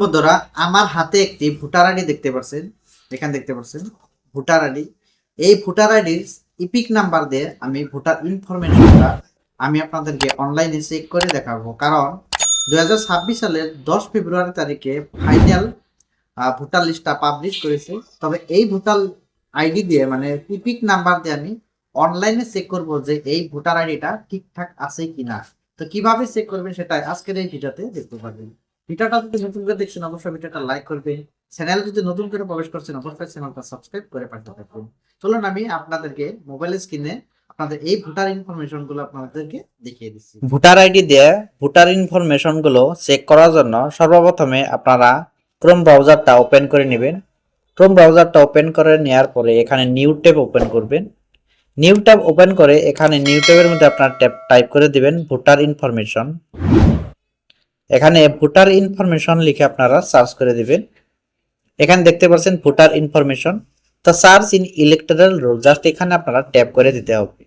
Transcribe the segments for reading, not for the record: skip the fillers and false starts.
বন্ধুরা, আমার হাতে একটি ভোটার আইডি দেখতে পাচ্ছেন। এখানে দেখতে পাচ্ছেন ভোটার আইডি। এই ভোটার আইডির ইপিক নাম্বার দিয়ে আমি ভোটার ইনফরমেশনটা আমি আপনাদেরকে অনলাইনে চেক করে দেখাবো। কারণ 2026 সালের 10 ফেব্রুয়ারি তারিখে ফাইনাল ভোটার লিস্টটা পাবলিশ করেছে। তবে এই ভোটার আইডি দিয়ে মানে ইপিক নাম্বার দিয়ে আমি অনলাইনে চেক করব যে এই ভোটার আইডিটা ঠিকঠাক আছে কিনা। তো কিভাবে চেক করবেন সেটা আজকের এই ভিডিওতে দেখতে পারবেন। ভিডিওটা যদি নতুন করে দেখছেন অবশ্যই ভিডিওটা লাইক করবেন। চ্যানেল যদি নতুন করে প্রবেশ করছেন অবশ্যই চ্যানেলটা সাবস্ক্রাইব করে পাশে থাকুন। চলুন আমি আপনাদেরকে মোবাইল স্ক্রিনে আপনাদের এই ভোটার ইনফরমেশন গুলো আপনাদেরকে দেখিয়ে দিচ্ছি। ভোটার আইডি দিয়ে ভোটার ইনফরমেশন গুলো চেক করার জন্য সর্বপ্রথমে আপনারা ক্রোম ব্রাউজারটা ওপেন করে নেবেন। ক্রোম ব্রাউজারটা ওপেন করে নেওয়ার পরে এখানে নিউ ট্যাব ওপেন করবেন। নিউ ট্যাব ওপেন করে এখানে নিউ ট্যাবের মধ্যে আপনার ট্যাব টাইপ করে দিবেন ভোটার ইনফরমেশন। এখানে ভোটার ইনফরমেশন লিখে আপনারা সার্চ করে দিবেন। এখানে দেখতে পাচ্ছেন ভোটার ইনফরমেশন। তো search in electoral roll just এখানে আপনারা ট্যাপ করে দিতে হবে।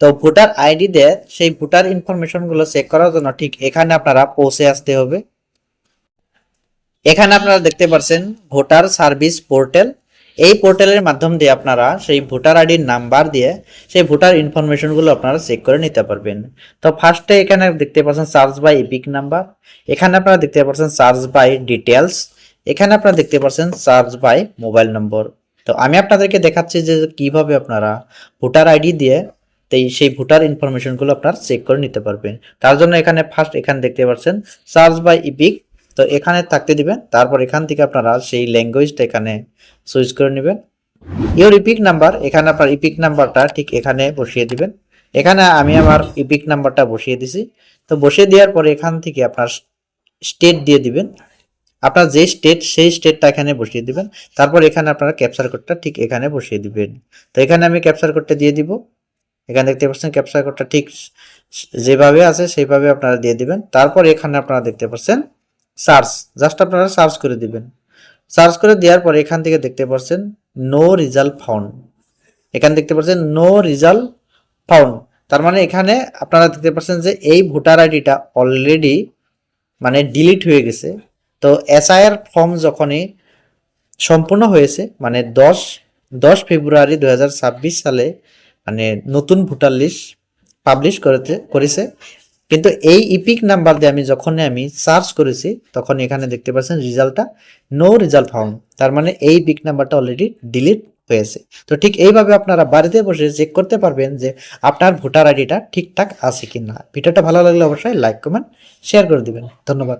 তো ভোটার আইডি দিয়ে সেই ভোটার ইনফরমেশন গুলো চেক করার জন্য ঠিক এখানে আপনারা পৌঁছে আসতে হবে। এখানে আপনারা দেখতে পাচ্ছেন ভোটার সার্ভিস পোর্টাল। এই পোর্টালের মাধ্যম দিয়ে আপনারা সেই ভোটার আইডির নাম্বার দিয়ে সেই ভোটার ইনফরমেশন গুলো আপনারা চেক করে নিতে পারবেন। তো ফার্স্টে এখানে দেখতে পাচ্ছেন সার্চ বাই ইপিক নাম্বার। এখানে আপনারা দেখতে পাচ্ছেন সার্চ বাই ডিটেলস। এখানে আপনারা দেখতে পাচ্ছেন সার্চ বাই মোবাইল নম্বর। তো আমি আপনাদেরকে দেখাচ্ছি যে কিভাবে আপনারা ভোটার আইডি দিয়ে সেই ভোটার ইনফরমেশন গুলো আপনারা চেক করে নিতে পারবেন। তার জন্য এখানে ফার্স্ট এখানে দেখতে পাচ্ছেন সার্চ বাই ইপিক। তো এখানে থাকতে দিবেন। তারপর এখান থেকে আপনারা সেই ল্যাঙ্গুয়েজটা এখানে সুইচ করে নেবেন। ইওর ইপিক নাম্বার, এখানে আপনার ইপিক নাম্বারটা ঠিক এখানে বসিয়ে দিবেন। এখানে আমি আমার ইপিক নাম্বারটা বসিয়ে দিছি। তো বসিয়ে দেওয়ার পরে এখান থেকে আপনার স্টেট দিয়ে দিবেন। আপনার যে স্টেট সেই স্টেটটা এখানে বসিয়ে দিবেন। তারপর এখানে আপনারা ক্যাপচার কোডটা ঠিক এখানে বসিয়ে দিবেন। তো এখানে আমি ক্যাপচার কোডটা দিয়ে দিব। এখানে দেখতে পাচ্ছেন ক্যাপচার কোডটা ঠিক যেভাবে আছে সেইভাবে আপনারা দিয়ে দিবেন। তারপর এখানে আপনারা দেখতে পাচ্ছেন সার্চ, জাস্ট আপনারা সার্চ করে দিবেন। সার্চ করে দেওয়ার পরে এখান থেকে দেখতে পাচ্ছেন নো রেজাল্ট ফাউন্ড। এখানে দেখতে পাচ্ছেন নো রেজাল্ট ফাউন্ড। তার মানে এখানে আপনারা দেখতে পাচ্ছেন যে এই ভোটার আইডিটা অলরেডি মানে ডিলিট হয়ে গেছে। তো এসআইআর ফর্ম যখনই সম্পূর্ণ হয়েছে মানে 10 ফেব্রুয়ারি 2026 সালে মানে নতুন ভোটার লিস্ট পাবলিশ করেছে। কিন্তু এই ইপিক নাম্বার দিয়ে আমি সার্চ করেছি তখন এখানে দেখতে পাচ্ছেন রেজাল্টটা নো রেজাল্ট ফাউন্ড। তার মানে এই ইপিক নাম্বারটা অলরেডি ডিলিট হয়েছে। তো ঠিক এইভাবে আপনারা বাড়িতে বসে চেক করতে পারবেন যে আপনার ভোটার আইডিটা ঠিকঠাক আছে কিনা। ভিডিওটা ভালো লাগলে অবশ্যই লাইক কমেন্ট শেয়ার করে দিবেন। ধন্যবাদ।